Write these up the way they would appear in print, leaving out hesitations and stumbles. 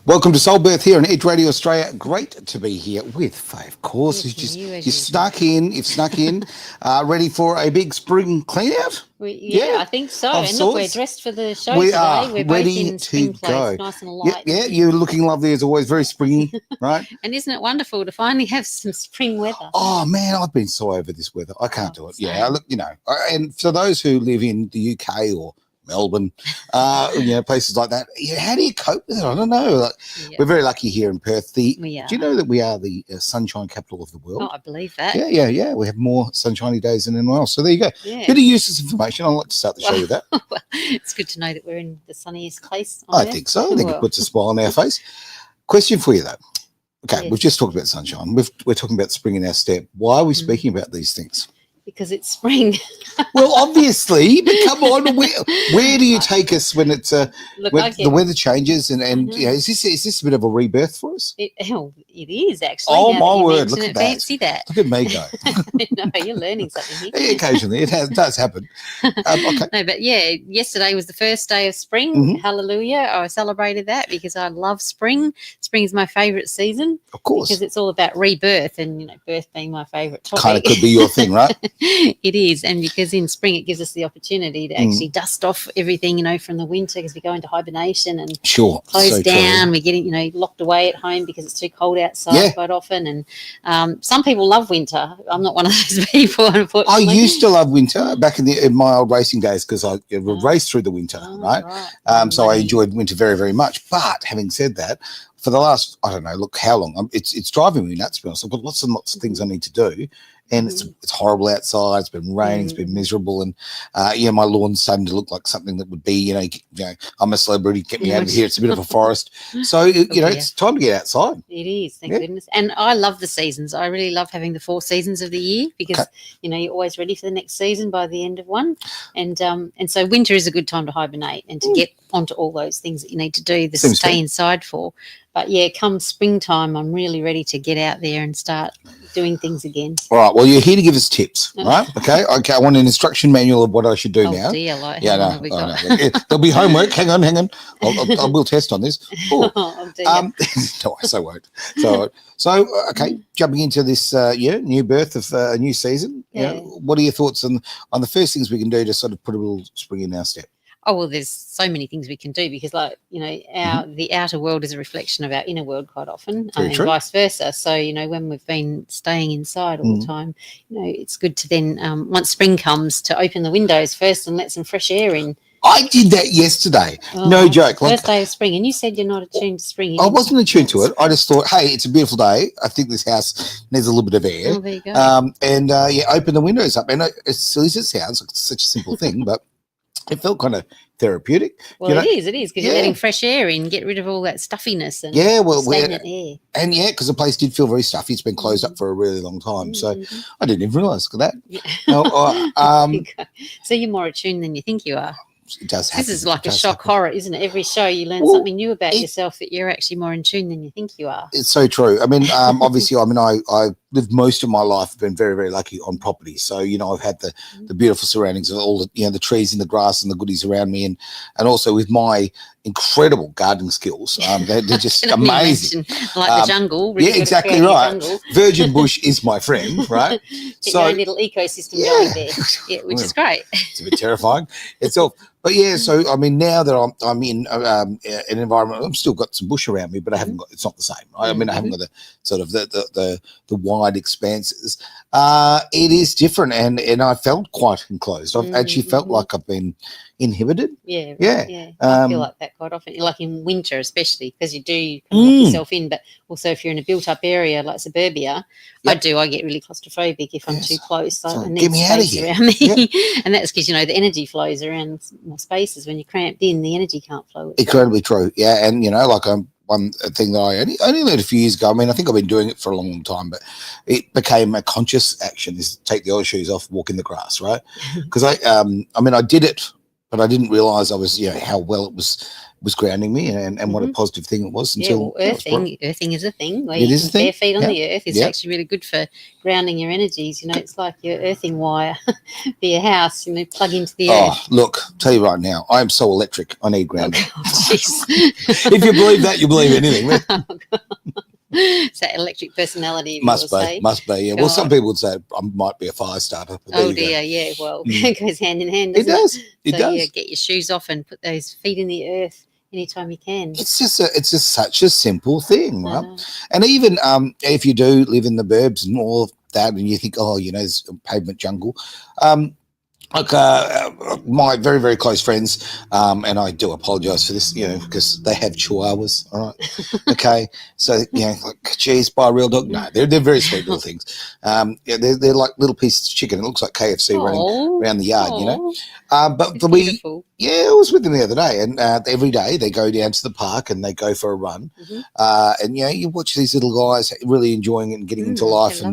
Welcome to Soulbirth here on Edge Radio Australia. Great to be here with Faye, of course. Yes, You've snuck in, ready for a big spring clean out? I think so. And sorts. look, we're dressed for the show We today. are We're ready both in spring clothes, nice and light. Yeah, you're looking lovely as always, very springy, right? And isn't it wonderful to finally have some spring weather? Oh, man, I've been so over this weather. I can't do it. Same. Yeah, look, and for those who live in the UK or Melbourne, places like that. Yeah, how do you cope with it? I don't know. We're very lucky here in Perth. Do you know that we are the sunshine capital of the world? Oh, I believe that. Yeah. We have more sunshiny days than anyone else. So there you go. Yeah. Bit of useless information. I'd like to start the show with that. Well, it's good to know that we're in the sunniest place on I Earth. think so. I think it puts a smile on our face. Question for you, though. Okay, Yes. We've just talked about sunshine. We're talking about spring in our step. Why are we speaking about these things? Because it's spring. Well, obviously, but come on, where do you take us when it's when the weather changes and is this a bit of a rebirth for us? It is actually. Oh now my that you word! mention Look it. at that! Fancy that. Look at me go. No, you're learning something here. Occasionally, it does happen. Okay. No, but yeah, yesterday was the first day of spring. Mhm. Hallelujah. I celebrated that because I love spring. Spring is my favourite season. Of course, Because it's all about rebirth and, birth being my favourite topic. kind of could be your thing, right? It is. And because in spring it gives us the opportunity to actually dust off everything, from the winter because we go into hibernation and Sure. close So down. true. We're getting, locked away at home because it's too cold outside quite often. And some people love winter. I'm not one of those people, I unfortunately. used to love winter back in my old racing days because I raced through the winter, right? So I enjoyed winter very, very much. But having said that, for the last, I don't know, look how long, it's driving me nuts, to be honest. I've got lots and lots of things I need to do. And it's horrible outside. It's been raining. It's been miserable. And, my lawn's starting to look like something that would be, I'm a celebrity. Get me out of here. It's a bit of a forest. So, it's time to get outside. It is, thank goodness. And I love the seasons. I really love having the 4 seasons of the year because, you're always ready for the next season by the end of one. And so winter is a good time to hibernate and to get onto all those things that you need to do, stay inside for. But, come springtime, I'm really ready to get out there and start doing things again. All right. Well, you're here to give us tips, right? Okay. I want an instruction manual of what I should do now. Dear, There'll be homework. Hang on. I will test on this. Oh, dear. No, I won't. So, jumping into this new birth of a new season. Yeah. What are your thoughts on the first things we can do to sort of put a little spring in our step? Oh, well, there's so many things we can do because, the outer world is a reflection of our inner world quite often, and vice versa. So, when we've been staying inside all the time, it's good to then, once spring comes, to open the windows first and let some fresh air in. I did that yesterday. No joke. First day of spring, and you said you're not attuned to spring. I wasn't attuned to it. I just thought, hey, it's a beautiful day. I think this house needs a little bit of air. Oh, there you go. Open the windows up. And as silly as it sounds, it's such a simple thing, but it felt kind of therapeutic. Well, it is because you're letting fresh air in, get rid of all that stuffiness and stagnant air. And because the place did feel very stuffy. It's been closed up for a really long time, so I didn't even realise that. Yeah. So you're more attuned than you think you are. It does happen. This is like a shock horror, isn't it? Every show you learn something new about yourself that you're actually more in tune than you think you are. It's so true. I mean, obviously, I lived most of my life, I've been very, very lucky on property. So, I've had the beautiful surroundings of all the trees and the grass and the goodies around me. And also with my incredible gardening skills, they're just amazing. Like the jungle. Really exactly right. Virgin bush is my friend, right? Get your own little ecosystem going there, which is great. It's a bit terrifying itself. But so I mean, now that I'm in an environment, I've still got some bush around me, but I haven't got. It's not the same, right? I mean, I haven't got the sort of the wide expanses. It is different, and I felt quite enclosed. I've actually felt like I've been inhibited. Yeah. I feel like that quite often, like in winter especially, because you do lock yourself in. But also, if you're in a built-up area like suburbia, I get really claustrophobic if I'm too close. I need get me out of space here. around me, and that's because the energy flows around more spaces. When you're cramped in, the energy can't flow. Incredibly true. Yeah, and one thing that I only learned a few years ago. I mean, I think I've been doing it for a long, long time, but it became a conscious action: is take the oil shoes off, walk in the grass, right? Because I did it, but I didn't realise I was, how well it was was grounding me, and what a positive thing it was. Until earthing is a thing. Where it you is can a thing. bare feet on the earth. It's actually really good for grounding your energies. You know, it's like your earthing wire for your house. You know, plug into the earth. Oh, look, tell you right now, I am so electric. I need grounding. Oh, jeez. If you believe that, you believe anything. It's that electric personality. Must be. Yeah. God. Well, some people would say I might be a fire starter. But Oh dear, yeah. Well, it goes hand in hand. It does. It so, does. Yeah, get your shoes off and put those feet in the earth anytime you can. It's just such a simple thing, right? And even if you do live in the burbs and all of that, and you think, oh, you know, there's a pavement jungle. Like my very, very close friends, and I do apologise for this, you know, because they have chihuahuas, all right? Okay, so, you know, like, geez, buy a real dog? No, they're very sweet little things. They're like little pieces of chicken. It looks like KFC running around the yard, you know? But I was with them the other day, and every day they go down to the park and they go for a run. And, you know, you watch these little guys really enjoying it and getting into life. I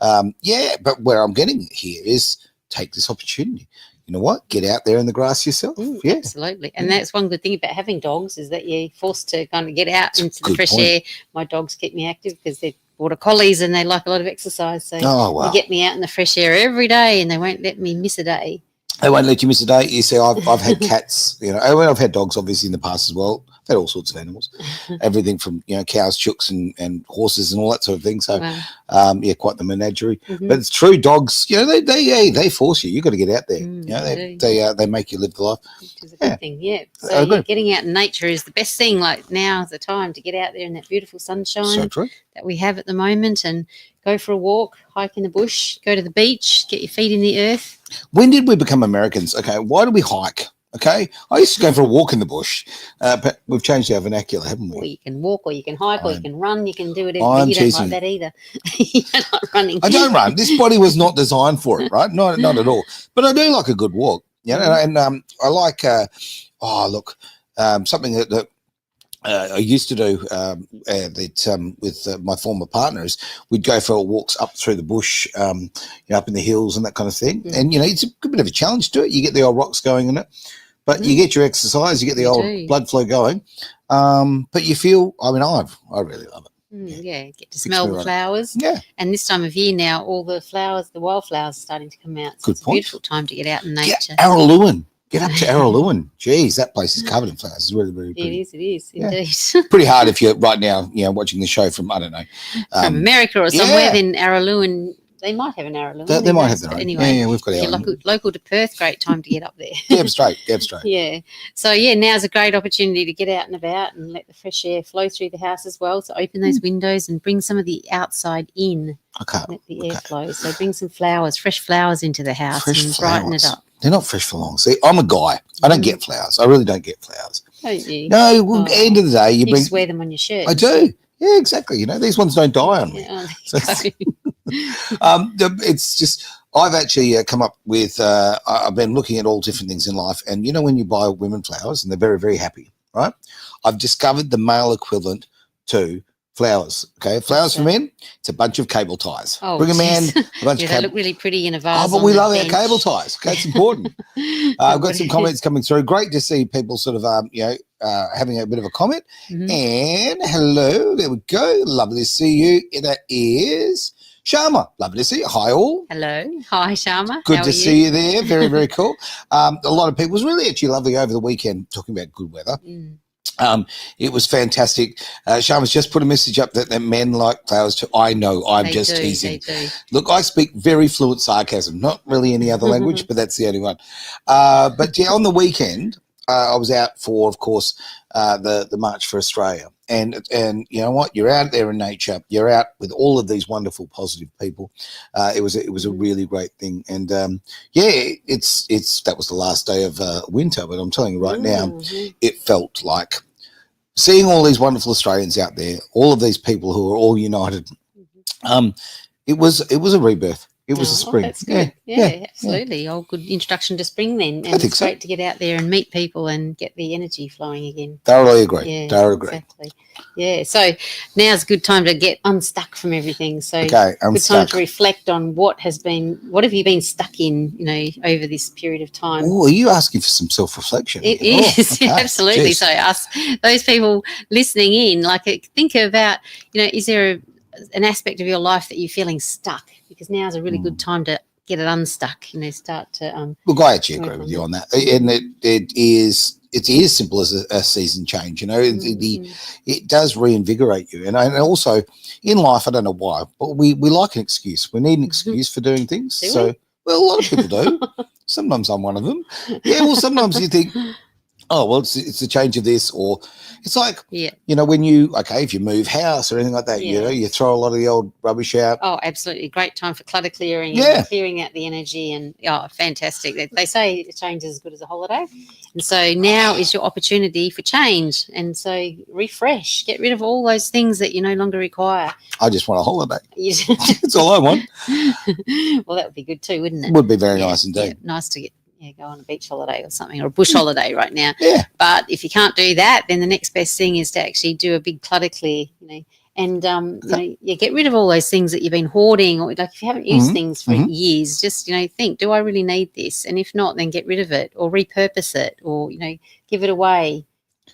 love it. But where I'm getting here is, take this opportunity. You know what? Get out there in the grass yourself. Absolutely. And that's one good thing about having dogs is that you're forced to kind of get out into the fresh air. My dogs keep me active because they're border collies and they like a lot of exercise. So they get me out in the fresh air every day and they won't let me miss a day. They won't let you miss a day. You see, I've had cats, you know, I've had dogs obviously in the past as well. I've had all sorts of animals, everything from, you know, cows, chooks and horses and all that sort of thing. So, quite the menagerie. But it's true, dogs, you know, they force you. You've got to get out there. You know, they make you live the life. Which is a good thing, So getting out in nature is the best thing. Like now's the time to get out there in that beautiful sunshine that we have at the moment and go for a walk, hike in the bush, go to the beach, get your feet in the earth. When did we become Americans? Okay, why do we hike? Okay, I used to go for a walk in the bush, but we've changed our vernacular, haven't we? Or you can walk, or you can hike, or you can run. You can do it. But you don't like that either. You don't like running. I don't run. This body was not designed for it, right? Not at all. But I do like a good walk. You know, and I like. Something that I used to do with my former partners, we'd go for walks up through the bush, you know, up in the hills and that kind of thing. And, you know, it's a good bit of a challenge to it. You get the old rocks going in it, but you get your exercise, you get the old blood flow going. But you feel, I mean, I really love it. Get to smell the flowers. Yeah. And this time of year now, all the flowers, the wildflowers are starting to come out. So it's a beautiful time to get out in nature. Yeah, Araluen. Get up to Araluen. Jeez, that place is covered in flowers. It's really, really pretty. It is indeed. Pretty hard if you're right now, you know, watching the show from, I don't know. From America or somewhere, then Araluen, they might have an Araluen. They might have their own. Anyway, we've got our local to Perth, great time to get up there. Damn straight. Yeah. So, now's a great opportunity to get out and about and let the fresh air flow through the house as well. So open those windows and bring some of the outside in. Okay. Let the air flow. So bring some flowers, fresh flowers into the house and brighten it up. They're not fresh for long. See, I'm a guy. I don't get flowers. I really don't get flowers. Don't you? No, at the end of the day, you just wear them on your shirt. I do. Yeah, exactly. You know, these ones don't die on me. It's just, I've actually come up with, I've been looking at all different things in life. And, you know, when you buy women flowers and they're very, very happy, right? I've discovered the male equivalent to flowers. Okay, flowers for men, it's a bunch of cable ties. Bring a man a bunch of they look really pretty in a vase. But we love our cable ties. Okay, it's important. I've got some comments coming through. Great to see people sort of having a bit of a comment. And hello, there we go. Lovely to see you. That is Sharma. Lovely to see you. Hi all. Hello. Hi Sharma. Good to see you there. Very, very cool. A lot of people, it was really actually lovely over the weekend talking about good weather. It was fantastic. Sharma's just put a message up that men like flowers too. I know, I'm just teasing. Look, I speak very fluent sarcasm, not really any other language, but that's the only one. But yeah, on the weekend, I was out for, of course, the March for Australia. And you know what? You're out there in nature. You're out with all of these wonderful, positive people. It was a really great thing. And that was the last day of winter. But I'm telling you right now, it felt like seeing all these wonderful Australians out there, all of these people who are all united. It was a rebirth. It was the spring. That's good. Yeah, absolutely. Oh, good introduction to spring then. And it's great to get out there and meet people and get the energy flowing again. Thoroughly agree. Exactly. Yeah. So now's a good time to get unstuck from everything. So good time to reflect on what have you been stuck in, over this period of time. Oh, are you asking for some self-reflection? It is. Absolutely. Jeez. So us, those people listening in, think about, is there an aspect of your life that you're feeling stuck? Because now is a really good time to get it unstuck, start to look, I actually agree with you on that. And it is simple as a season change, it does reinvigorate you. And also in life, I don't know why, but we like an excuse. We need an excuse for doing things. A lot of people do. Sometimes I'm one of them. Yeah, well, sometimes you think, oh, well, it's a change of this, or it's like, when if you move house or anything like that, you throw a lot of the old rubbish out. Oh, absolutely. Great time for clutter clearing and clearing out the energy, and fantastic. They say a change is as good as a holiday. And so now is your opportunity for change. And so refresh, get rid of all those things that you no longer require. I just want a holiday. That's all I want. Well, that would be good too, wouldn't it? Would be very nice indeed. Yeah, nice to get go on a beach holiday or something, or a bush holiday right now. Yeah. But if you can't do that, then the next best thing is to actually do a big clutter clear, and get rid of all those things that you've been hoarding, or if you haven't used things for years, just think, do I really need this? And if not, then get rid of it or repurpose it, or give it away,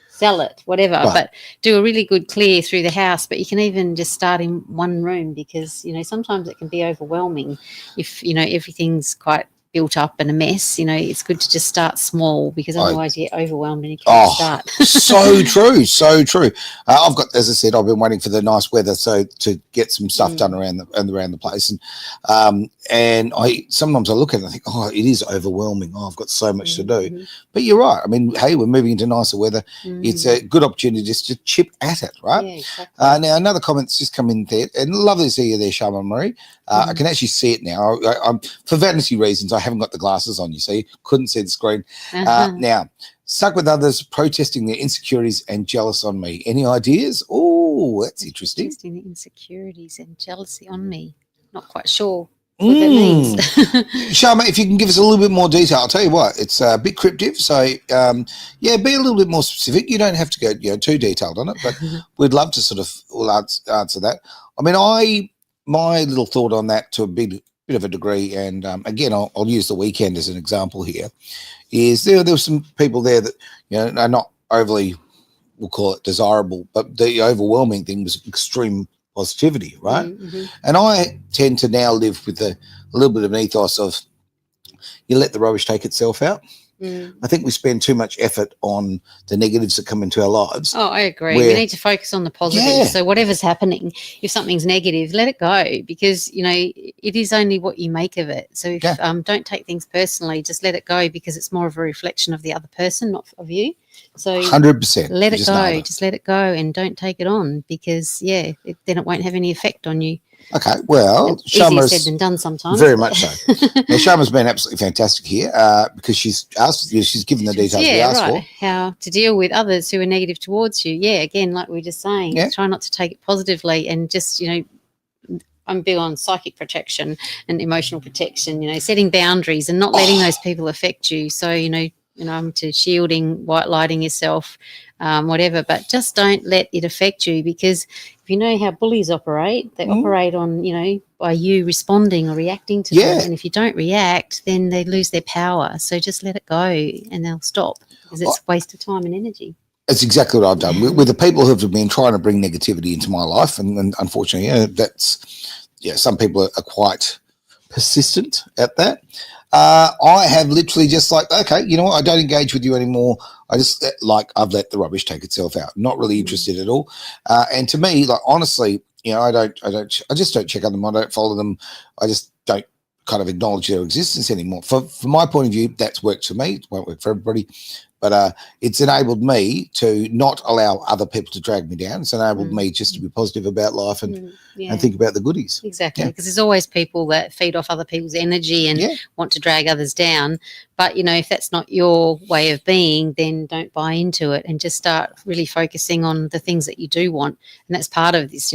sell it, whatever. Right. But do a really good clear through the house. But you can even just start in one room, because sometimes it can be overwhelming if everything's quite built up and a mess. It's good to just start small, because otherwise you get overwhelmed and you can't start. So true. I've got, as I said, I've been waiting for the nice weather to get some stuff done around the place, and I sometimes I look at it and I think, it is overwhelming. I've got so much to do. But you're right. I mean, hey, we're moving into nicer weather. It's a good opportunity just to chip at it, right? Yeah, exactly. Now another comment's just come in there, and lovely to see you there, Shaman Marie. I can actually see it now. I'm for vanity reasons, I haven't got the glasses on, you see. Couldn't see the screen. Now, stuck with others, protesting their insecurities and jealous on me. Any ideas? Oh, that's interesting. Protesting the insecurities and jealousy on me. Not quite sure what that means. Sharma, if you can give us a little bit more detail. I'll tell you what, it's a bit cryptic. So, be a little bit more specific. You don't have to go too detailed on it, but we'd love to sort of answer that. I mean, my little thought on that to a bit of a degree, and again, I'll use the weekend as an example here, is there were some people there that, are not overly, we'll call it desirable, but the overwhelming thing was extreme positivity, right? And I tend to now live with a little bit of an ethos of, you let the rubbish take itself out. I think we spend too much effort on the negatives that come into our lives. Oh, I agree. We need to focus on the positive. Yeah. So whatever's happening, if something's negative, let it go, because, it is only what you make of it. So if, don't take things personally, just let it go, because it's more of a reflection of the other person, not of you. So 100%. Let it go. Just let it go and don't take it on, because, then it won't have any effect on you. Okay, well, easier said than done sometimes. Very much so. Now, Shama's been absolutely fantastic here, because she's given the details we asked for. How to deal with others who are negative towards you. Yeah, again, like we were just saying, try not to take it positively, and just, I'm big on psychic protection and emotional protection, setting boundaries and not letting those people affect you. So, I'm to shielding, white lighting yourself, whatever, but just don't let it affect you, because if you know how bullies operate, they operate on, by you responding or reacting to them. And if you don't react, then they lose their power. So just let it go and they'll stop, because it's a waste of time and energy. That's exactly what I've done with the people who have been trying to bring negativity into my life. And unfortunately, some people are quite persistent at that. I have literally just okay, you know what? I don't engage with you anymore. I just I've let the rubbish take itself out. Not really interested at all. And to me, honestly, I just don't check on them. I don't follow them. I just don't kind of acknowledge their existence anymore. From my point of view, that's worked for me. It won't work for everybody. But it's enabled me to not allow other people to drag me down. It's enabled me just to be positive about life and think about the goodies. Exactly, because there's always people that feed off other people's energy and want to drag others down. But, if that's not your way of being, then don't buy into it and just start really focusing on the things that you do want. And that's part of this,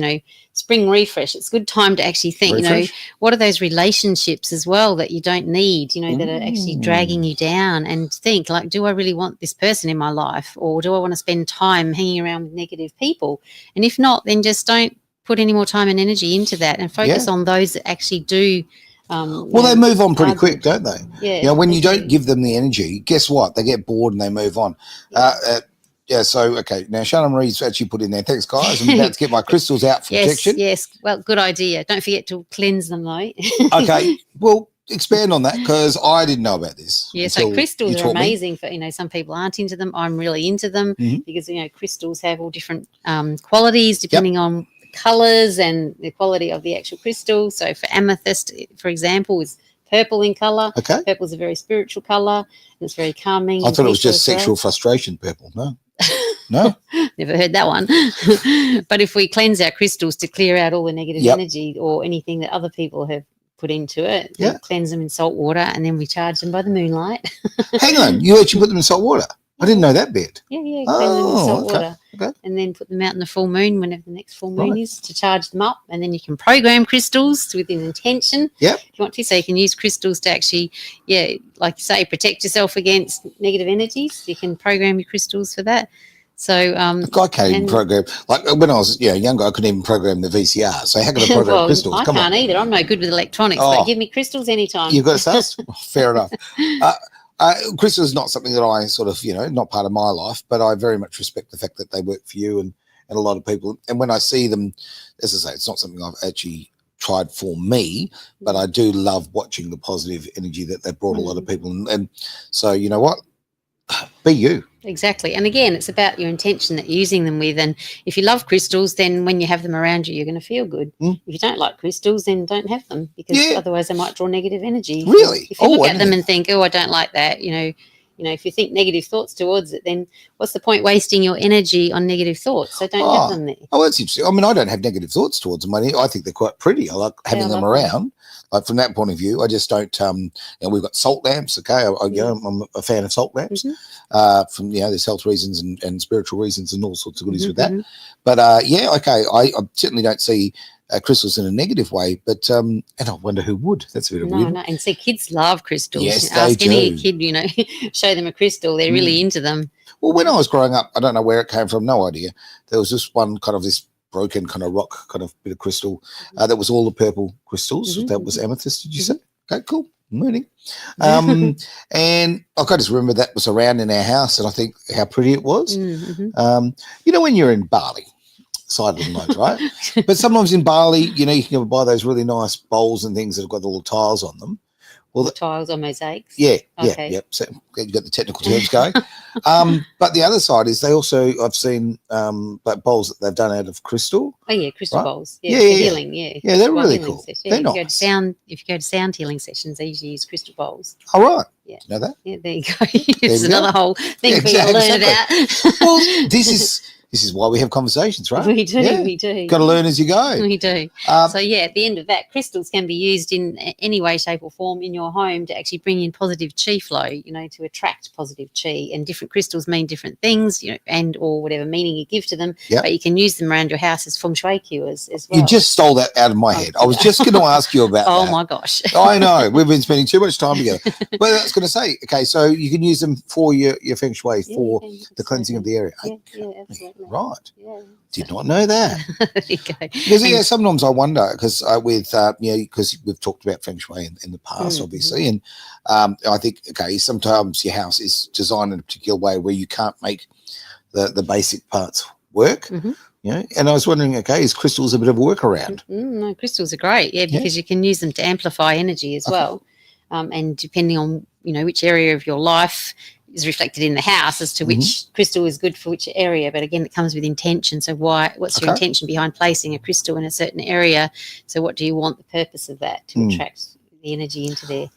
spring refresh. It's a good time to actually think, what are those relationships as well that you don't need, that are actually dragging you down, and think like, do I really want this person in my life, or do I want to spend time hanging around with negative people? And if not, then just don't put any more time and energy into that and focus on those that actually do. They move on pretty quick, don't they? Yeah. When you don't give them the energy, guess what? They get bored and they move on. So, okay, now Shannon Marie's actually put in there, thanks, guys. I'm about to get my crystals out for protection. Yes, well, good idea. Don't forget to cleanse them, though. Okay, well, expand on that, because I didn't know about this. Yeah, so crystals are amazing for, some people aren't into them. I'm really into them because, crystals have all different qualities depending on colours and the quality of the actual crystal. So for amethyst, for example, is purple in colour. Okay. Purple is a very spiritual colour, and it's very calming. I thought it was just sexual frustration purple. No. Never heard that one. But if we cleanse our crystals to clear out all the negative energy or anything that other people have put into it, we cleanse them in salt water, and then we charge them by the moonlight. Hang on, you actually put them in salt water? I didn't know that bit. Yeah, clean them in salt water. Okay. And then put them out in the full moon, whenever the next full moon is, to charge them up. And then you can program crystals with an intention if you want to. So you can use crystals to actually, like you say, protect yourself against negative energies. You can program your crystals for that. So I can't even program. Like when I was younger, I couldn't even program the VCR. So how can I program crystals? I can't either. I'm no good with electronics. But give me crystals anytime. You've got sus? Fair enough. Crystal is not something that I sort of, not part of my life, but I very much respect the fact that they work for you and a lot of people. And when I see them, as I say, it's not something I've actually tried for me, but I do love watching the positive energy that they brought a lot of people. And so, you know what? Be you. Exactly. And again, it's about your intention that you're using them with. And if you love crystals, then when you have them around you, you're going to feel good. If you don't like crystals, then don't have them, because otherwise they might draw negative energy. Really? If you look at them and think, I don't like that, if you think negative thoughts towards it, then what's the point wasting your energy on negative thoughts? So don't have them there. Oh, that's interesting. I mean, I don't have negative thoughts towards them. I think they're quite pretty. I like having them around. Like from that point of view, I just don't. We've got salt lamps. Okay, I'm a fan of salt lamps. From there's health reasons and spiritual reasons and all sorts of goodies with that. But okay, I certainly don't see crystals in a negative way. But and I wonder who would. That's a bit of weird. No, and see, kids love crystals. Yes, ask they any do. kid, show them a crystal, they're really into them. Well, when I was growing up, I don't know where it came from. No idea. There was just one kind of this broken kind of rock, kind of bit of crystal that was all the purple crystals. That was amethyst, did you say? Okay, cool. Learning. And I just remember that was around in our house, and I think how pretty it was. When you're in Bali, side of the night, right? But sometimes in Bali, you can buy those really nice bowls and things that have got the little tiles on them. Well, the tiles or mosaics. Yeah. So you got the technical terms going. But the other side is I've seen like bowls that they've done out of crystal. Oh yeah, crystal bowls. Yeah, healing. Yeah, they're really cool. They're nice. If you go to sound healing sessions, they usually use crystal bowls. All right. Yeah. You know that? Yeah, there you go. It's another whole thing for you to learn about. Well, this is why we have conversations, right? We do. Got to learn as you go. We do. So, at the end of that, crystals can be used in any way, shape or form in your home to actually bring in positive chi flow, to attract positive chi. And different crystals mean different things, and or whatever meaning you give to them. Yep. But you can use them around your house as Feng Shui cures as well. You just stole that out of my head. I was just going to ask you about that. Oh, my gosh. I know. We've been spending too much time together. But I was going to say, okay, so you can use them for your Feng Shui for the cleansing of the area. Yeah, absolutely. Right. Yeah. Did not know that. There you go. Because sometimes I wonder because because we've talked about Feng Shui in the past, obviously, and I think sometimes your house is designed in a particular way where you can't make the basic parts work. And I was wondering, is crystals a bit of a workaround? No, crystals are great, because you can use them to amplify energy as well, and depending on which area of your life is reflected in the house as to which crystal is good for which area. But again, it comes with intention. So what's your intention behind placing a crystal in a certain area? So what do you want the purpose of that to attract the energy into there?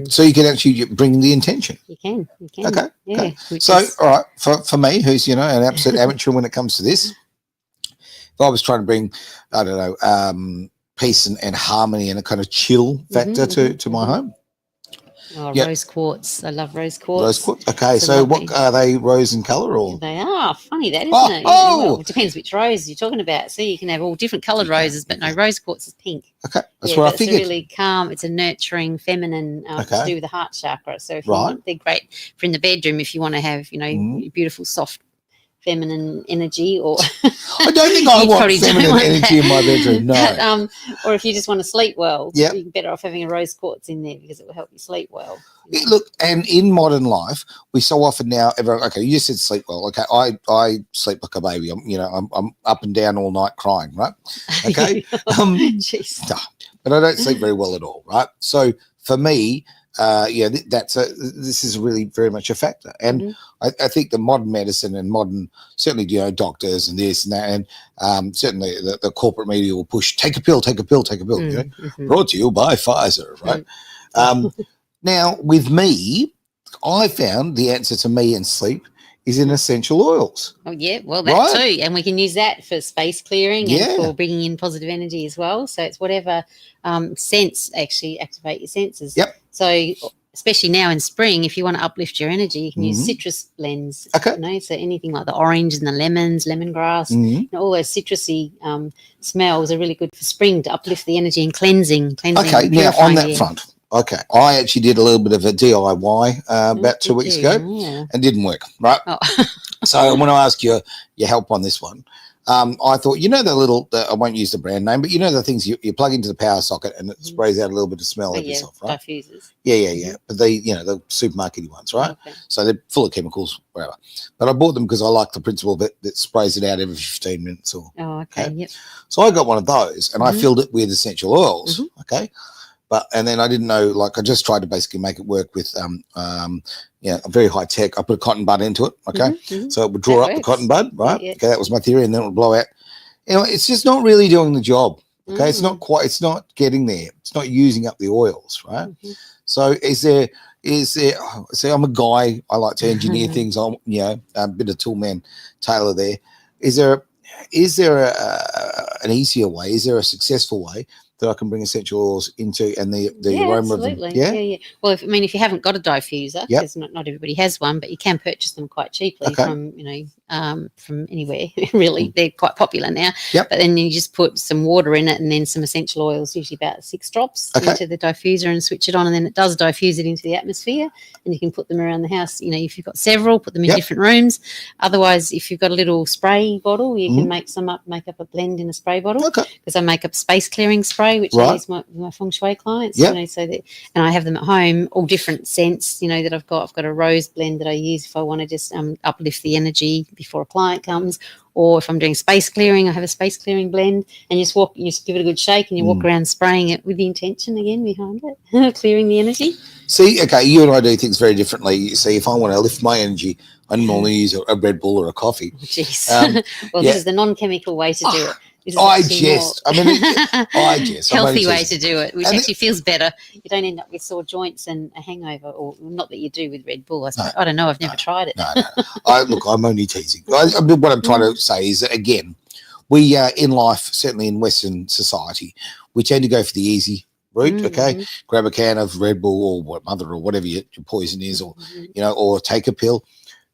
So you can actually bring the intention. You can. Okay. Yeah. So all right, for me, who's an absolute amateur when it comes to this, if I was trying to bring, I don't know, peace and harmony and a kind of chill factor to my home, Oh, Yep. rose quartz. I love rose quartz. Rose quartz. Okay, It's a so lovely- what are they? Rose in colour or? They are funny, that isn't Oh, it? oh! Well, it depends which rose you're talking about. So you can have all different coloured roses, but no, rose quartz is pink. Okay, that's Yeah, what I but it's a figured. really calm. It's a nurturing, feminine Okay. to do with the heart chakra. So if you Right. want, they're great for in the bedroom if you want to have, beautiful, soft, feminine energy. Or I don't think I You want probably don't feminine want energy that. in my bedroom. No. But, or if you just want to sleep well, Yep. you're better off having a rose quartz in there because it will help you sleep well. Look, and in modern life, we so often now. Okay, you said sleep well. Okay, I sleep like a baby. I'm up and down all night crying. Right. Okay. Jeez. No, but I don't sleep very well at all. Right. So for me, this is really very much a factor, and I think the modern medicine and modern, certainly, doctors and this and that, and certainly the corporate media will push, take a pill, take a pill, take a pill. Brought to you by Pfizer, right? Now, with me, I found the answer to me and sleep is in essential oils. Oh, yeah. Well, that too. And we can use that for space clearing and for bringing in positive energy as well. So it's whatever sense actually activate your senses. Yep. So especially now in spring, if you want to uplift your energy, you can use citrus blends. Okay. So anything like the orange and the lemons, lemongrass, all those citrusy smells are really good for spring to uplift the energy and cleansing. Okay. Now, on that front. Okay, I actually did a little bit of a DIY about 2 weeks ago and didn't work, right? Oh. So I want to ask your help on this one. I thought, I won't use the brand name, but the things you plug into the power socket and it sprays out a little bit of smell of yourself, right? Diffusers. Yeah. But the supermarket ones, right? Okay. So they're full of chemicals, whatever. But I bought them because I like the principle that sprays it out every 15 minutes or. Oh, okay. Yep. So I got one of those and I filled it with essential oils, okay? And then I didn't know, I just tried to basically make it work with, very high tech. I put a cotton bud into it, okay? So it would draw up the cotton bud, right? Yeah. Okay, that was my theory, and then it would blow out. It's just not really doing the job, okay? It's not getting there. It's not using up the oils, right? So I'm a guy, I like to engineer things. I'm, a bit of tool man Taylor there. Is there an easier way? Is there a successful way that I can bring essential oils into and the aroma absolutely. of them? Yeah. Well, if you haven't got a diffuser, because not everybody has one, but you can purchase them quite cheaply from anywhere. Really, they're quite popular now. Yep. But then you just put some water in it and then some essential oils, usually about 6 drops into the diffuser and switch it on, and then it does diffuse it into the atmosphere. And you can put them around the house. If you've got several, put them in different rooms. Otherwise, if you've got a little spray bottle, you can make up a blend in a spray bottle. Okay. Because I make up space clearing spray, which I use my Feng Shui clients. Yep. So that, and I have them at home, all different scents. That I've got a rose blend that I use if I want to just uplift the energy before a client comes. Or if I'm doing space clearing, I have a space clearing blend, and you just give it a good shake, and you walk around spraying it with the intention again behind it, clearing the energy. See, okay, you and I do things very differently. You see, if I want to lift my energy, I normally use a Red Bull or a coffee. Jeez. This is the non-chemical way to do it. I jest. Healthy way to do it, which actually feels better. You don't end up with sore joints and a hangover, or not that you do with Red Bull. I don't know. I've never tried it. No. Look, I'm only teasing. What I'm trying to say is that, again, we in life, certainly in Western society, we tend to go for the easy route. Okay, grab a can of Red Bull or whatever your poison is, or or take a pill.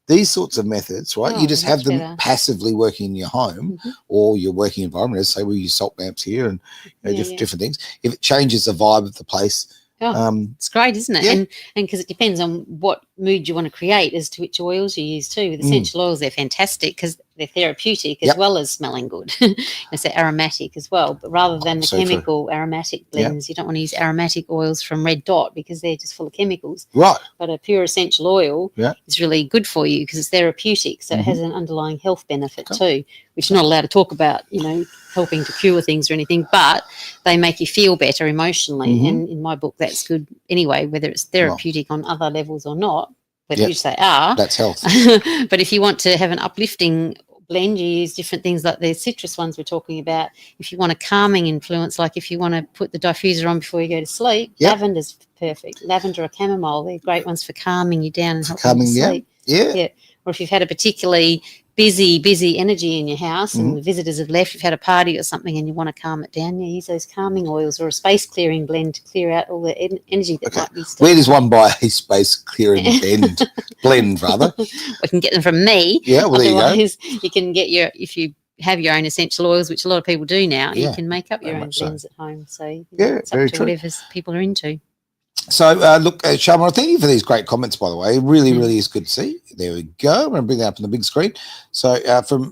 These sorts of methods, right? You just have them passively working in your home or your working environment. Let's say we use salt lamps here and different things. If it changes the vibe of the place, it's great, isn't it? Yeah. And because it depends on what mood you want to create as to which oils you use too. With essential oils, they're fantastic because they're therapeutic as well as smelling good. They're aromatic as well, but rather than the chemical aromatic blends, you don't want to use aromatic oils from Red Dot because they're just full of chemicals. Right. But a pure essential oil is really good for you because it's therapeutic, so it has an underlying health benefit too, which you're not allowed to talk about, helping to cure things or anything, but they make you feel better emotionally. And in my book, that's good anyway, whether it's therapeutic on other levels or not, which they are. That's health. But if you want to have an uplifting blend, you use different things like the citrus ones we're talking about. If you want a calming influence, like if you want to put the diffuser on before you go to sleep, lavender's perfect. Lavender or chamomile, they're great ones for calming you down and helping you sleep. Yeah. Or if you've had a particularly busy energy in your house and the visitors have left, you've had a party or something and you want to calm it down, use those calming oils or a space clearing blend to clear out all the energy that might be stuck. Where does one buy a space clearing blend, rather? We can get them from me. Yeah, well, Otherwise, there you go. you can get if you have your own essential oils, which a lot of people do now, you can make up your own blends at home. So it's up to whatever people are into. So, look, Sharma, thank you for these great comments, by the way. It really, really is good to see. There we go. I'm going to bring that up on the big screen. So, I'm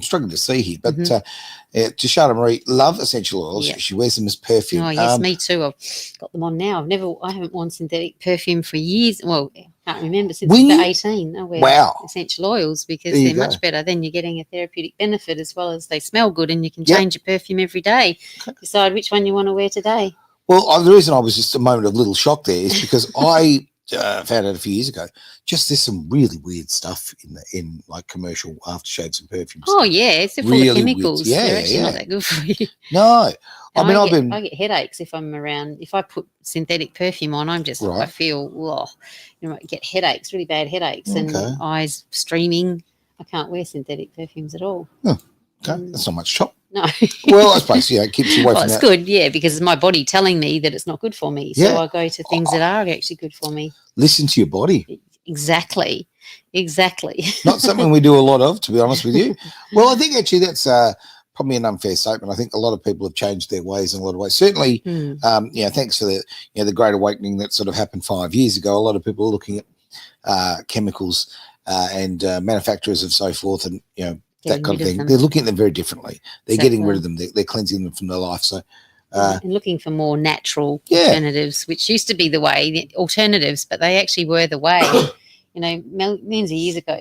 struggling to see here, but to Sharma Marie, love essential oils. Yep. She wears them as perfume. Oh, yes, me too. I've got them on now. I haven't worn synthetic perfume for years. Well, I can't remember since I was 18. I wear essential oils because they're much better. Then you're getting a therapeutic benefit as well as they smell good, and you can change your perfume every day. Decide which one you want to wear today. Well, the reason I was just a moment of little shock there is because I found out a few years ago, just there's some really weird stuff in like commercial aftershaves and perfumes. Oh yeah, it's full of chemicals. Weird. They're actually not that good for you. No, I get headaches if I'm around. If I put synthetic perfume on, I'm just I feel I get headaches, really bad headaches, and eyes streaming. I can't wear synthetic perfumes at all. Oh, okay, that's not much chop. No. Well, I suppose, it keeps you away from that. It's good, because it's my body telling me that it's not good for me. So I go to things that are actually good for me. Listen to your body. Exactly. Not something we do a lot of, to be honest with you. Well, I think actually that's probably an unfair statement. I think a lot of people have changed their ways in a lot of ways. Certainly, thanks for the Great Awakening that sort of happened 5 years ago. A lot of people are looking at chemicals and manufacturers and so forth, and that kind of thing. They're looking at them very differently. They're getting rid of them. They're cleansing them from their life. So, and looking for more natural alternatives, which used to be the way, the alternatives, but they actually were the way. Millions of years ago,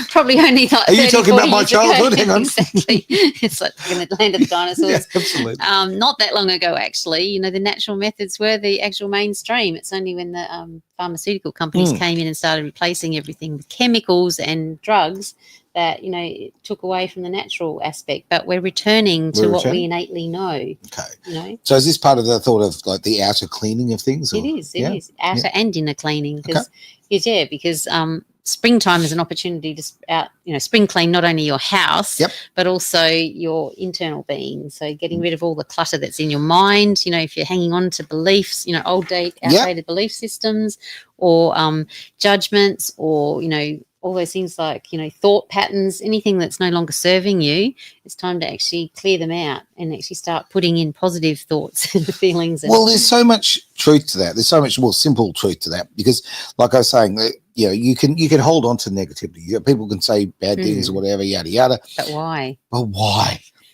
probably only like. Are you talking about my childhood? Hang on. Exactly. It's like in the land of the dinosaurs. Yeah, absolutely. Not that long ago, actually, the natural methods were the actual mainstream. It's only when the pharmaceutical companies came in and started replacing everything with chemicals and drugs that, it took away from the natural aspect, but we're returning to what we innately know. Okay. So is this part of the thought of like the outer cleaning of things? Or? It is. Outer and inner cleaning. Because springtime is an opportunity to spring clean not only your house, but also your internal being. So getting rid of all the clutter that's in your mind, if you're hanging on to beliefs, outdated belief systems or judgments or, all those things like, thought patterns, anything that's no longer serving you, it's time to actually clear them out and actually start putting in positive thoughts and feelings. Well, there's so much truth to that. There's so much more simple truth to that because, like I was saying, you can hold on to negativity. People can say bad things or whatever, yada, yada. But why?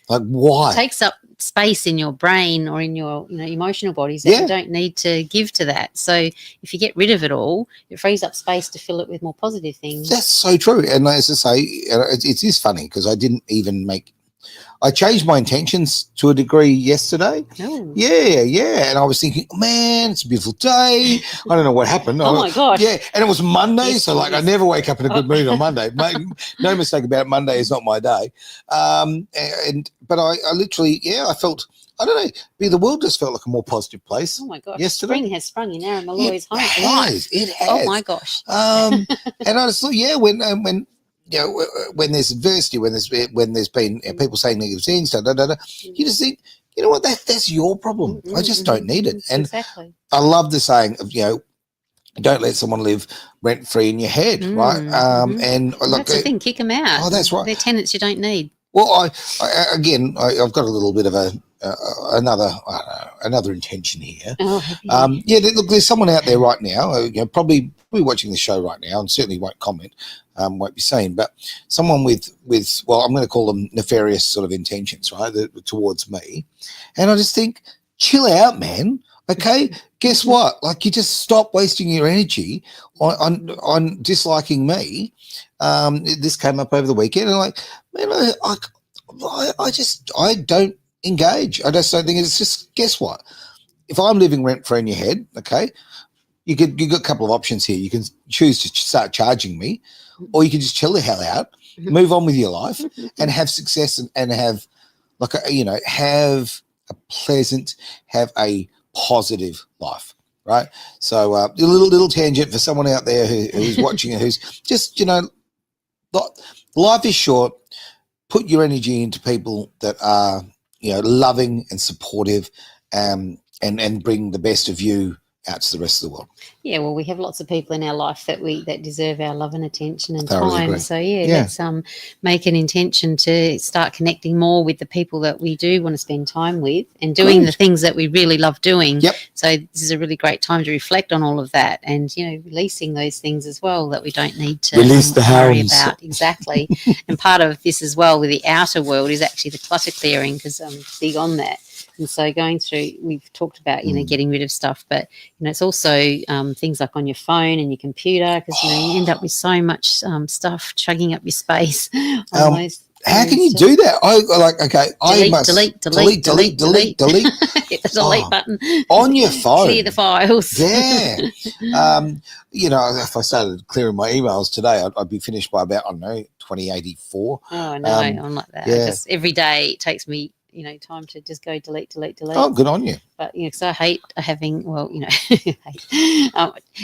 Like, why? It takes up space in your brain or in your emotional bodies that you don't need to give to that. So if you get rid of it all, it frees up space to fill it with more positive things. That's so true. And as I say, it is funny because I changed my intentions to a degree yesterday. Oh. Yeah. And I was thinking, man, it's a beautiful day. I don't know what happened. Oh, my gosh. Yeah. And it was Monday. I never wake up in a good mood on Monday. No mistake about it. Monday is not my day. But I literally, I felt, I don't know, the world just felt like a more positive place. Oh, my gosh. Yesterday. Spring has sprung in Aramalloy's home. It has. Oh, my gosh. And I just thought, when there's adversity, when there's been people saying negative things, you just think, you know what, that's your problem. I just don't need it. And I love the saying of, don't let someone live rent free in your head, right? And that's the thing, kick them out. Oh, that's right. They're tenants you don't need. Well, I've got a little bit of another intention here. Look, there's someone out there right now, probably watching the show right now, and certainly won't comment, won't be seen, but someone with I'm going to call them nefarious sort of intentions, right, towards me, and I just think, chill out, man. Okay, guess what? Like, you just stop wasting your energy on disliking me. This came up over the weekend, and I don't engage. I just don't think it's just, guess what? If I'm living rent free in your head, okay, you got a couple of options here. You can choose to start charging me, or you can just chill the hell out, move on with your life, and have success and have have a positive life, right? So a little tangent for someone out there who's watching and who's just, life is short. Put your energy into people that are, loving and supportive, and bring the best of you out to the rest of the world. Yeah, well, we have lots of people in our life that deserve our love and attention and Thoroughly time. agree. So let's make an intention to start connecting more with the people that we do want to spend time with and doing the things that we really love doing. Yep. So this is a really great time to reflect on all of that and releasing those things as well that we don't need to Release the worry hounds. about. Exactly. And part of this as well with the outer world is actually the clutter clearing, because I'm big on that. And so going through, we've talked about, getting rid of stuff, but, it's also things like on your phone and your computer, because, you end up with so much stuff chugging up your space. How can you do that? Delete. Hit the delete button. On your phone. Clear the files. Yeah. If I started clearing my emails today, I'd be finished by about, 2084. Oh, no, I'm like that. Yeah. Just every day it takes me, time to just go delete. Oh, good on you. But, because I hate having,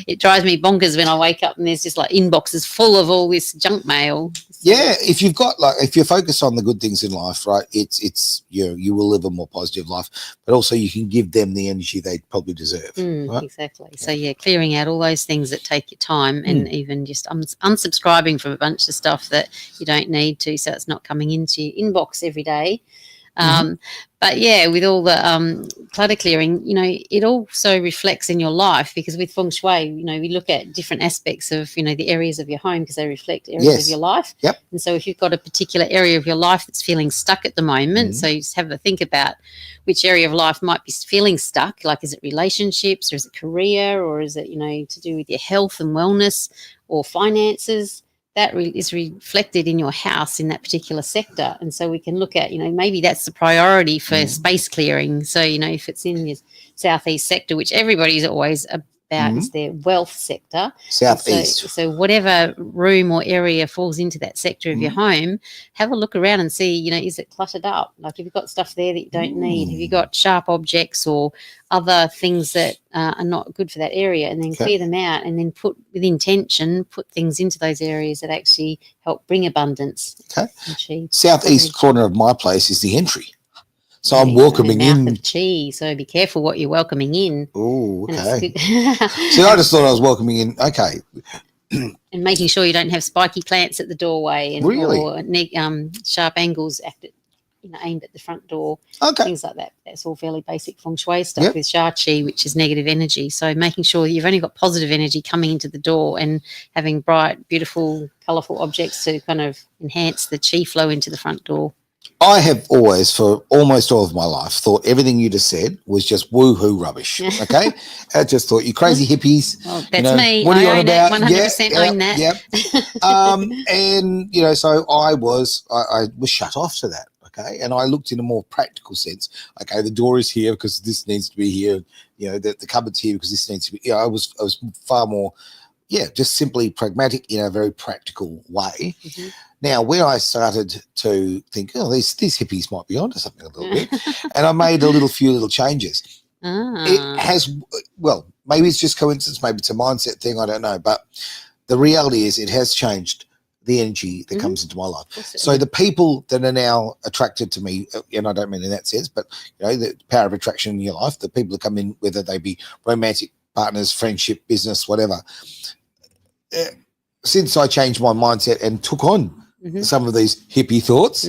it drives me bonkers when I wake up and there's just like inboxes full of all this junk mail. Yeah, if you've got if you're focused on the good things in life, right, it's you will live a more positive life, but also you can give them the energy they probably deserve. Right? Exactly. So clearing out all those things that take your time and even just unsubscribing from a bunch of stuff that you don't need to, so it's not coming into your inbox every day. But with all the clutter clearing, it also reflects in your life, because with Feng Shui, we look at different aspects of, the areas of your home, because they reflect areas of your life. Yep. And so if you've got a particular area of your life that's feeling stuck at the moment, so you just have a think about which area of life might be feeling stuck. Like, is it relationships, or is it career, or is it, to do with your health and wellness or finances? That is reflected in your house in that particular sector. And so we can look at, maybe that's the priority for space clearing. So, if it's in your southeast sector, which everybody's always about is their wealth sector. Southeast. So whatever room or area falls into that sector of your home, have a look around and see, is it cluttered up? Like, have you got stuff there that you don't need? Have you got sharp objects or other things that are not good for that area? And then clear them out, and then put things into those areas that actually help bring abundance. Okay. Southeast corner of my place is the entry. So I'm welcoming in. Mouth of chi, so be careful what you're welcoming in. Oh, okay. See, I just thought I was welcoming in. Okay. And making sure you don't have spiky plants at the doorway, and or sharp angles aimed at the front door. Okay. Things like that. That's all fairly basic Feng Shui stuff with Sha Qi, which is negative energy. So making sure you've only got positive energy coming into the door, and having bright, beautiful, colourful objects to kind of enhance the chi flow into the front door. I have always, for almost all of my life, thought everything you just said was just woo-hoo rubbish, okay? I just thought, you crazy hippies. Well, that's me. What are you on about? 100% own that. And, so I was shut off to that, okay? And I looked in a more practical sense. Okay, the door is here because this needs to be here. The cupboard's here because this needs to be. I was far more, just simply pragmatic in a very practical way. Now, when I started to think, these hippies might be onto something a little bit, and I made a few little changes. It has, maybe it's just coincidence, maybe it's a mindset thing, I don't know. But the reality is it has changed the energy that comes into my life. So the people that are now attracted to me, and I don't mean in that sense, but, the power of attraction in your life, the people that come in, whether they be romantic partners, friendship, business, whatever, since I changed my mindset and took on some of these hippie thoughts,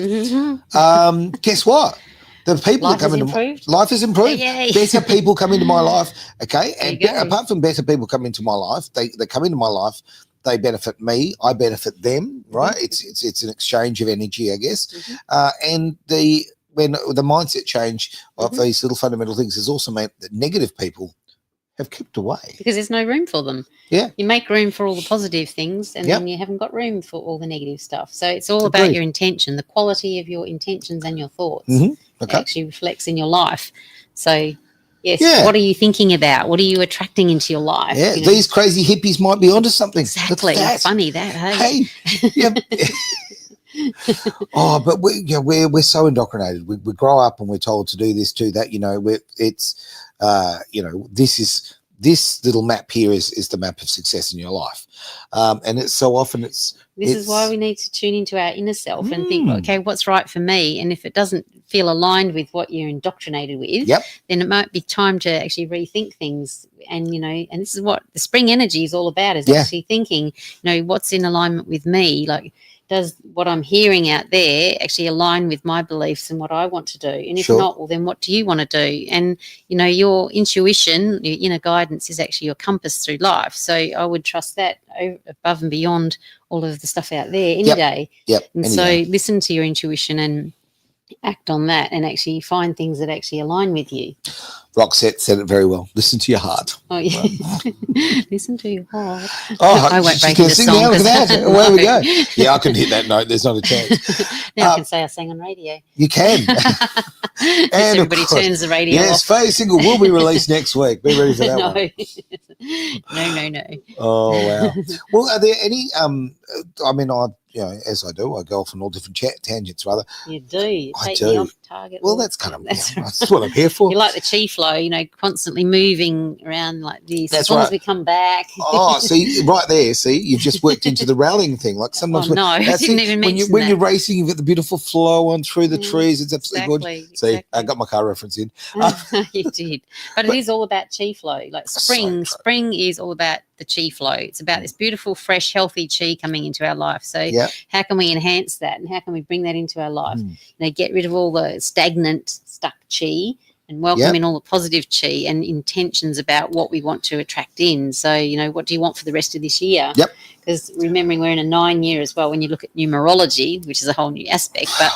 guess what? The people that come into life has improved. Better people come into my life, okay? And apart from better people come into my life, they come into my life, they benefit me, I benefit them, right? It's an exchange of energy, I guess. And when the mindset change of these little fundamental things has also meant that negative people have kept away. Because there's no room for them. Yeah. You make room for all the positive things, and then you haven't got room for all the negative stuff. So it's all about your intention, the quality of your intentions and your thoughts. It actually reflects in your life. So, yes, what are you thinking about? What are you attracting into your life? Yeah, these crazy hippies might be onto something. Exactly. It's funny that, hey? But we're so indoctrinated. We grow up and we're told to do this, do that. This is this little map here is the map of success in your life. And it's so often This is why we need to tune into our inner self and think, okay, what's right for me? And if it doesn't feel aligned with what you're indoctrinated with, then it might be time to actually rethink things. And, and this is what the spring energy is all about, is actually thinking, what's in alignment with me? Like, does what I'm hearing out there actually align with my beliefs and what I want to do? And if not, well, then what do you want to do? And, your intuition, your inner guidance is actually your compass through life. So I would trust that above and beyond all of the stuff out there any day. And so listen to your intuition and act on that and actually find things that actually align with you. Roxette said it very well. Listen to your heart. Oh, yeah. Listen to your heart. Oh, I won't break into song. Look at that. Away we go. Yeah, I couldn't hit that note. There's not a chance. Now I can say I sang on radio. You can. And everybody turns the radio off. Yes, Faye single will be released next week. Be ready for that one. No. Oh, wow. Well, are there any, as I do, I go off on all different tangents, rather. You do. You take me off target. Well, that's kind of, that's what I'm here for. You're like the chi flow, constantly moving around like this. That's as long as we come back. Oh, see, right there, you've just worked into the rallying thing. Like sometimes I didn't even mention when you're racing, you've got the beautiful flow on through the trees. It's absolutely good. See, exactly. I got my car reference in. You did. But it is all about chi flow. Like spring. Spring is all about the chi flow. It's about this beautiful, fresh, healthy chi coming into our life. So how can we enhance that and how can we bring that into our life? Get rid of all the stagnant, stuck chi and welcome in all the positive chi and intentions about what we want to attract in. So, what do you want for the rest of this year? Because remembering we're in a 9-year as well, when you look at numerology, which is a whole new aspect, but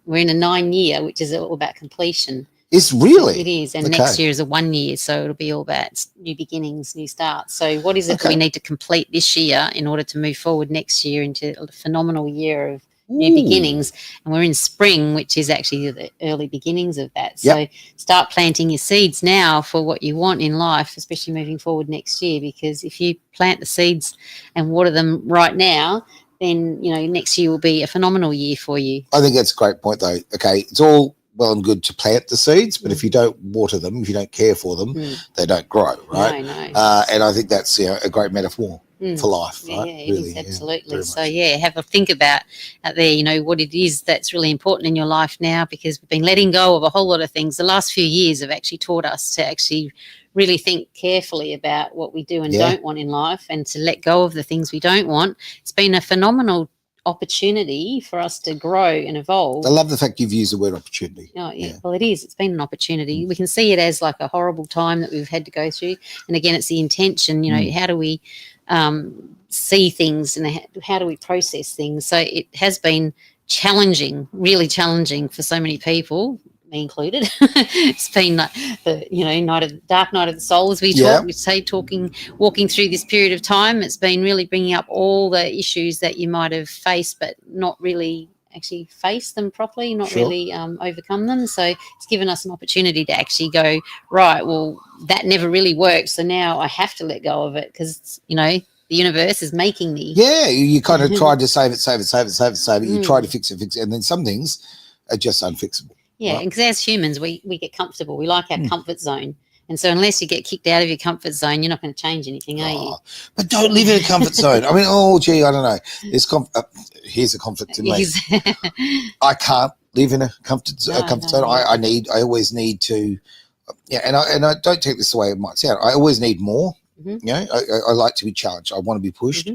we're in a 9-year, which is all about completion. It's really? It is. And next year is a 1 year. So it'll be all about new beginnings, new starts. So what is it that we need to complete this year in order to move forward next year into a phenomenal year of new beginnings? And we're in spring, which is actually the early beginnings of that. So start planting your seeds now for what you want in life, especially moving forward next year, because if you plant the seeds and water them right now, then, next year will be a phenomenal year for you. I think that's a great point, though. Okay, it's all well and good to plant the seeds, but if you don't water them, if you don't care for them, they don't grow, right? No. And I think that's a great metaphor for life, right? Yeah, it is, absolutely. So, have a think about out there, what it is that's really important in your life now, because we've been letting go of a whole lot of things. The last few years have actually taught us to actually really think carefully about what we do and don't want in life and to let go of the things we don't want. It's been a phenomenal opportunity for us to grow and evolve. I love the fact you've used the word opportunity. Oh, yeah. Well, it is. It's been an opportunity. We can see it as like a horrible time that we've had to go through. And again, it's the intention, how do we see things and how do we process things? So it has been challenging, really challenging for so many people, me included. It's been like the dark night of the soul, as we say, walking through this period of time. It's been really bringing up all the issues that you might have faced, but not really actually face them properly, not really overcome them. So it's given us an opportunity to actually go, right, well, that never really worked. So now I have to let go of it because, the universe is making me. Yeah, you kind of tried to save it. You try to fix it. And then some things are just unfixable. Yeah, because as humans, we get comfortable. We like our comfort zone. And so unless you get kicked out of your comfort zone, you're not going to change anything, are you? But don't live in a comfort zone. I mean, I don't know. Here's a conflict in me. I can't live in a comfort zone. I always need to, and I don't take this the way it might sound. I always need more. I like to be challenged. I want to be pushed.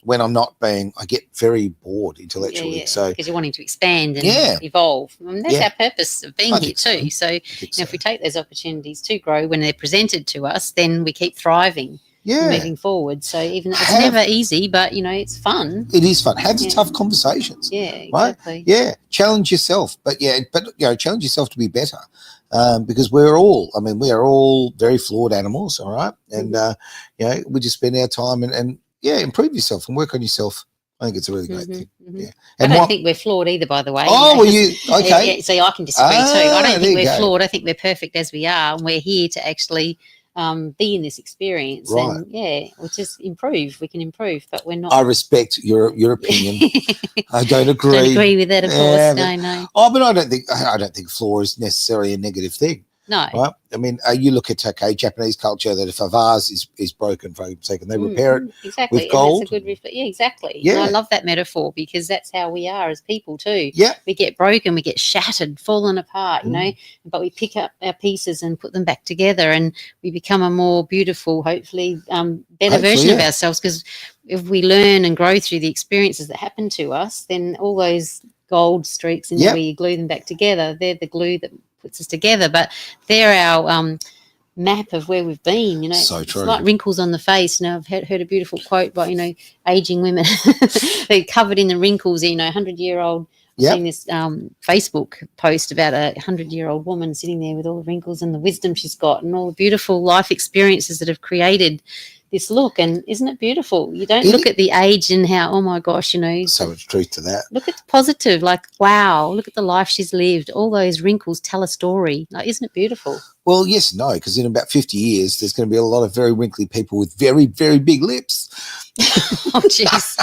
When I'm not being, I get very bored intellectually. So because you're wanting to expand and evolve. And that's our purpose of being here too. So if we take those opportunities to grow when they're presented to us, then we keep thriving. Moving forward. So even it's never easy, but it's fun. It is fun. Have the tough conversations. Yeah, exactly. Right? Yeah. Challenge yourself. But challenge yourself to be better. Because we are all very flawed animals, all right? And we just spend our time and improve yourself and work on yourself. I think it's a really great thing. Yeah. And I don't think we're flawed either, by the way. Oh, well, okay. See, I can disagree too. I don't think we're flawed. I think we're perfect as we are, and we're here to actually be in this experience. Right. And we'll just improve. We can improve, but we're not. I respect your opinion. I don't agree. Don't agree with that, of course. No. Oh, but I don't think flaw is necessarily a negative thing. No. Right? I mean, you look at Japanese culture, that if a vase is broken, for example, and they repair it exactly. with gold. And that's a good exactly. Yeah. And I love that metaphor because that's how we are as people too. Yeah. We get broken, we get shattered, fallen apart, you know, but we pick up our pieces and put them back together, and we become a more beautiful, hopefully better version of ourselves, because if we learn and grow through the experiences that happen to us, then all those gold streaks in where you glue them back together, they're the glue that puts us together. But they're our map of where we've been, you know. So it's true. like wrinkles on the face. You know, I've heard a beautiful quote by, you know, aging women. They're covered in the wrinkles, you know, 100-year-old. I've seen this Facebook post about a 100-year-old woman sitting there with all the wrinkles and the wisdom she's got and all the beautiful life experiences that have created this look. And isn't it beautiful? You don't look at the age and how, oh my gosh, you know. So much truth to that. Look at the positive, like, wow, look at the life she's lived. All those wrinkles tell a story. Like, isn't it beautiful? Well, yes and no, because in about 50 years, there's going to be a lot of very wrinkly people with very, very big lips. Oh, jeez.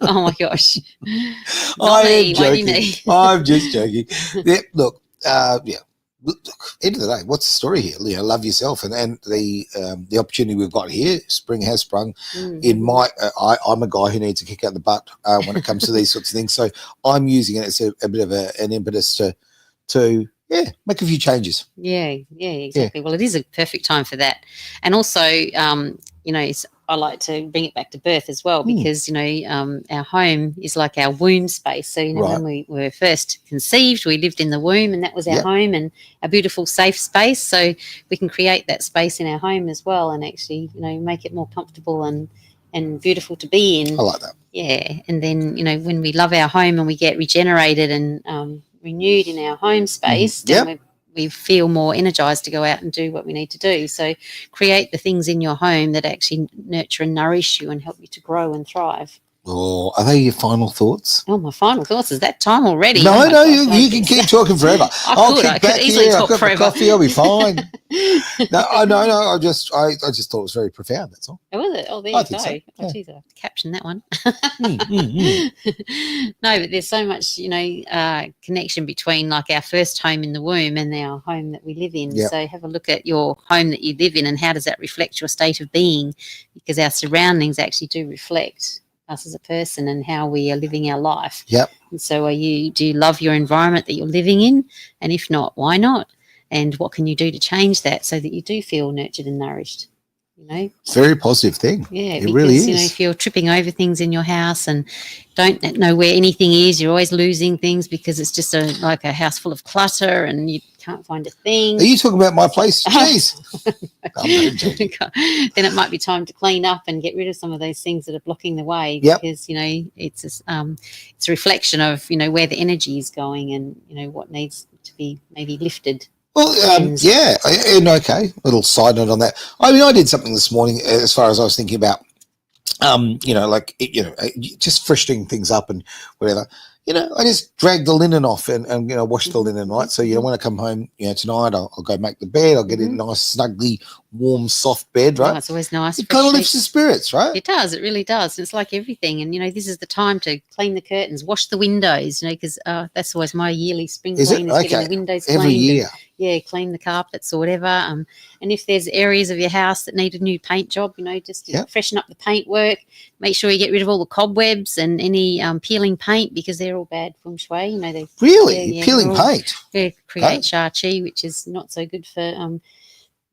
Oh, my gosh. I am joking. I'm just joking. Yeah, look, Look, end of the day, what's the story here? You know, love yourself, and the opportunity we've got here, spring has sprung. In my, I'm a guy who needs a kick out the butt when it comes to these sorts of things. So I'm using it as a bit of an impetus to make a few changes. Yeah, exactly. Well, it is a perfect time for that, and also, you know, I like to bring it back to birth as well, because, you know, our home is like our womb space. So, you know, when we were first conceived, we lived in the womb, and that was our home and a beautiful, safe space. So we can create that space in our home as well, and actually, you know, make it more comfortable and beautiful to be in. I like that. Yeah, and then, you know, when we love our home and we get regenerated and renewed in our home space, then we feel more energized to go out and do what we need to do. So create the things in your home that actually nurture and nourish you and help you to grow and thrive. Oh, are they your final thoughts? Oh, my final thoughts. Is that time already? No, you can keep talking forever. I could easily talk forever. Coffee, I'll be fine. No. I just thought it was very profound. That's all. Oh, was it? Oh, there you go. So. Oh, geez, I have to caption that one. No, but there's so much, you know, connection between like our first home in the womb and our home that we live in. So have a look at your home that you live in and how does that reflect your state of being, because our surroundings actually do reflect us as a person and how we are living our life. And so do you love your environment that you're living in? And if not, why not? And what can you do to change that so that you do feel nurtured and nourished? You know, it's a very positive thing. Yeah, it really is. You know, if you're tripping over things in your house and don't know where anything is, you're always losing things because it's just like a house full of clutter and you can't find a thing. Are you talking about my place? Jeez. Then it might be time to clean up and get rid of some of those things that are blocking the way, because, you know, it's a reflection of, you know, where the energy is going and, you know, what needs to be maybe lifted. Well, and okay, little side note on that. I mean, I did something this morning as far as I was thinking about, you know, like, you know, just freshening things up and whatever. You know, I just dragged the linen off and you know, washed the linen, right? So, you know, when I come home, you know, tonight, I'll go make the bed. I'll get in a nice, snugly, warm, soft bed, right? Oh, it's always nice. It kind of lifts the spirits, right? It does. It really does. It's like everything. And, you know, this is the time to clean the curtains, wash the windows, you know, because that's always my yearly spring clean is getting the windows cleaned. Every year. Clean the carpets or whatever. And if there's areas of your house that need a new paint job, you know, just freshen up the paint work. Make sure you get rid of all the cobwebs and any peeling paint, because they're all bad feng shui. You know, they peeling paint. They create sha qi, which is not so good for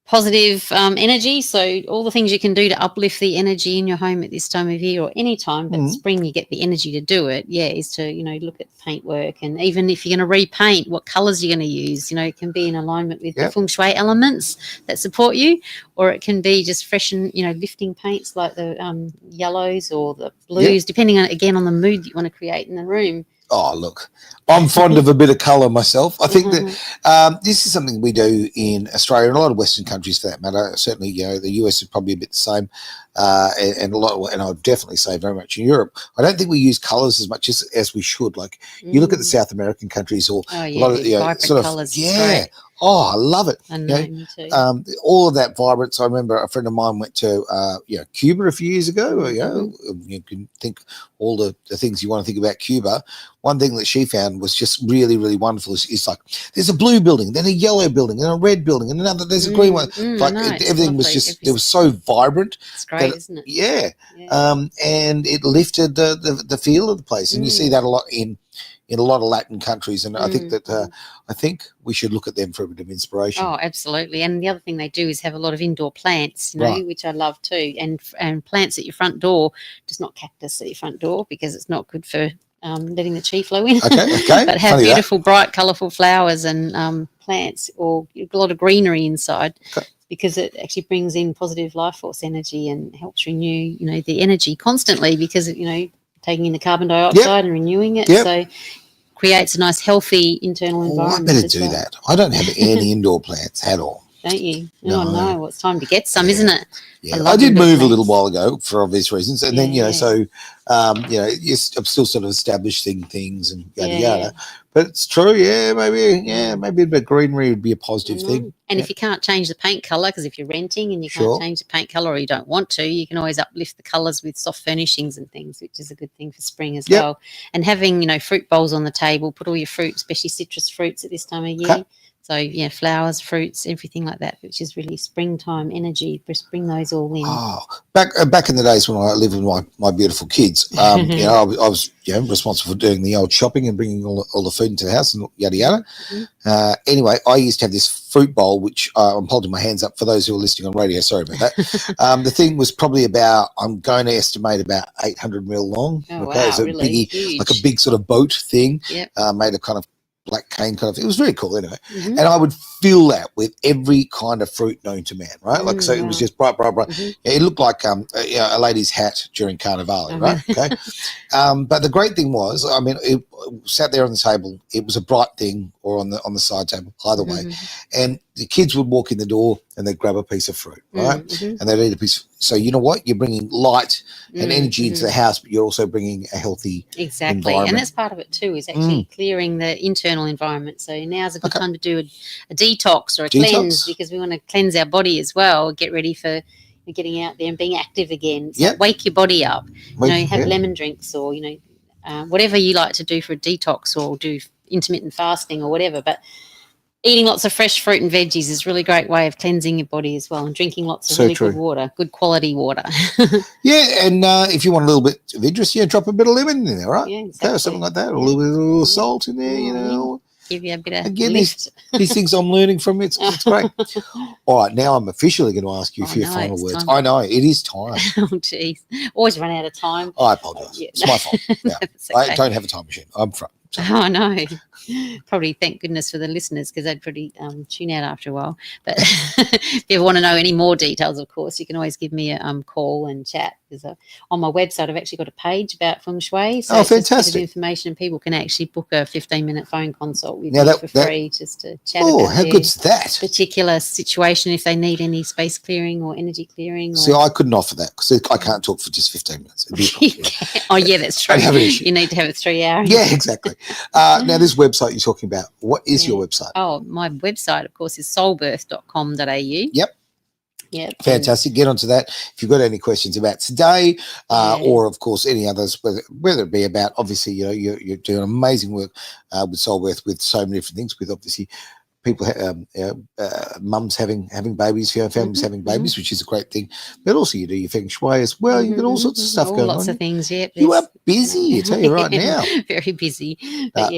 positive energy. So all the things you can do to uplift the energy in your home at this time of year or any time, but spring you get the energy to do it, is to, you know, look at paint work. And even if you're going to repaint, what colours you're going to use, you know, it can be in alignment with the feng shui elements that support you, or it can be just fresh and, you know, lifting paints like the yellows or the blues, depending on, again, on the mood that you want to create in the room. Oh, look, I'm fond of a bit of colour myself. I think that this is something we do in Australia and a lot of Western countries for that matter. Certainly, you know, the US is probably a bit the same, and a lot, and I would definitely say very much in Europe. I don't think we use colours as much as we should. Like you look at the South American countries, or a lot of, you know, sort of colours. Oh, I love it. I know, me too. All of that vibrance. I remember a friend of mine went to, Cuba a few years ago. You know, you can think all the things you want to think about Cuba, one thing that she found was just really, really wonderful is like there's a blue building, then a yellow building, and a red building, and another, there's a green one. Like everything was just, it was so vibrant. It's great, isn't it? Yeah. And it lifted the feel of the place. And you see that a lot in a lot of Latin countries. And I think that I think we should look at them for a bit of inspiration. Oh, absolutely. And the other thing they do is have a lot of indoor plants, you know, which I love too. And plants at your front door, just not cactus at your front door because it's not good for letting the chi flow in. Okay. But have beautiful, bright, colourful flowers and plants or a lot of greenery inside. Because it actually brings in positive life force energy and helps renew, you know, the energy constantly because, you know, taking in the carbon dioxide and renewing it. So creates a nice, healthy internal environment. I better do that. I don't have any indoor plants at all. Don't you? No. Well, it's time to get some, isn't it? Yeah. I did move a little while ago for obvious reasons. And then, you know, so, you know, I'm still sort of establishing things and yada, yada. But it's true, maybe a bit of greenery would be a positive thing. And if you can't change the paint colour, because if you're renting and you can't change the paint colour or you don't want to, you can always uplift the colours with soft furnishings and things, which is a good thing for spring as well. And having, you know, fruit bowls on the table, put all your fruit, especially citrus fruits at this time of year. So, yeah, flowers, fruits, everything like that, which is really springtime energy. Just bring those all in. Oh, back in the days when I lived with my beautiful kids, you know, I was responsible for doing the old shopping and bringing all the food into the house and yada, yada. Anyway, I used to have this fruit bowl, which I'm holding my hands up for those who are listening on radio. Sorry about that. The thing was probably I'm going to estimate about 800 mil long. Oh, wow, so really biggie, huge. like a big sort of boat thing, made of kind of black cane kind of. It was very cool anyway. And I would fill that with every kind of fruit known to man, right? Like, so it was just bright. It looked like you know, a lady's hat during Carnivale, right? Okay. But the great thing was, I mean, it sat there on the table. It was a bright thing, or on the side table, either way. And the kids would walk in the door and they'd grab a piece of fruit, right? And they'd eat a piece. So you know what? You're bringing light and energy into the house, but you're also bringing a healthy environment. And that's part of it too, is actually clearing the internal environment. So now's a good time to do a detox or a cleanse, because we want to cleanse our body as well, get ready for getting out there and being active again. So wake your body up. You know, have lemon drinks, or, you know, whatever you like to do for a detox, or do intermittent fasting or whatever. But eating lots of fresh fruit and veggies is a really great way of cleansing your body as well, and drinking lots of really good water, good quality water. And if you want a little bit of interest, drop a bit of lemon in there, right? Yeah, exactly. Something like that, or a little salt in there, you know. Give you a bit of Again, these things I'm learning from it's great. All right, now I'm officially going to ask you a few final words. I know, it is time. Oh, geez. Always run out of time. I apologise. It's my fault. I don't have a time machine. I'm front. So. Oh, no. Probably thank goodness for the listeners, because they'd probably tune out after a while. But if you want to know any more details, of course, you can always give me a call and chat. Because on my website, I've actually got a page about Feng Shui. So fantastic. Just a bit of information. People can actually book a 15-minute phone consult with me for free, just to chat about how good's that? Particular situation, if they need any space clearing or energy clearing. See, I couldn't offer that because I can't talk for just 15 minutes. Oh, yeah, that's true. You need to have it 3 hours. Yeah, exactly. Now, this website you're talking about, what is your website? Oh, my website, of course, is soulbirth.com.au. Yep. Fantastic. Get onto that. If you've got any questions about today, or of course any others, whether it be about, obviously, you know, you're doing amazing work with Soulbirth, with so many different things, with obviously people, mums having babies, families having babies, which is a great thing. But also you do your Feng Shui as well. You've got all sorts of stuff going on. Lots of things, yeah. You are busy, I tell you right now. Very busy. But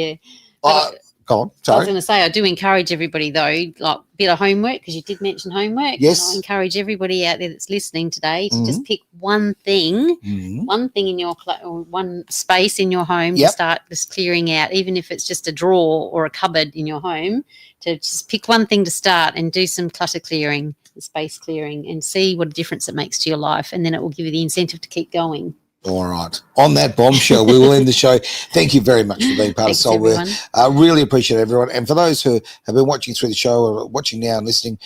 Go on. Sorry. I was going to say, I do encourage everybody, though, like a bit of homework, because you did mention homework. Yes. I encourage everybody out there that's listening today to just pick one thing in your or one space in your home to start just clearing out, even if it's just a drawer or a cupboard in your home, to just pick one thing to start and do some clutter clearing, space clearing, and see what a difference it makes to your life. And then it will give you the incentive to keep going. All right. On that bombshell, we will end the show. Thank you very much for being part of Soulbirth. I really appreciate everyone. And for those who have been watching through the show or watching now and listening,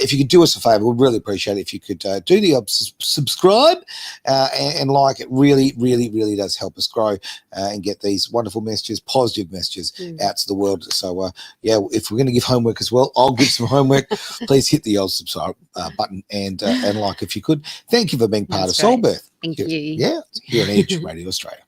if you could do us a favour, we'd really appreciate it if you could do the subscribe and like. It really, really, really does help us grow and get these wonderful messages, positive messages out to the world. So, if we're going to give homework as well, I'll give some homework. Please hit the old subscribe button and like if you could. Thank you for being part of Soulbirth. Thank you. Yeah, here on Edge Radio Australia.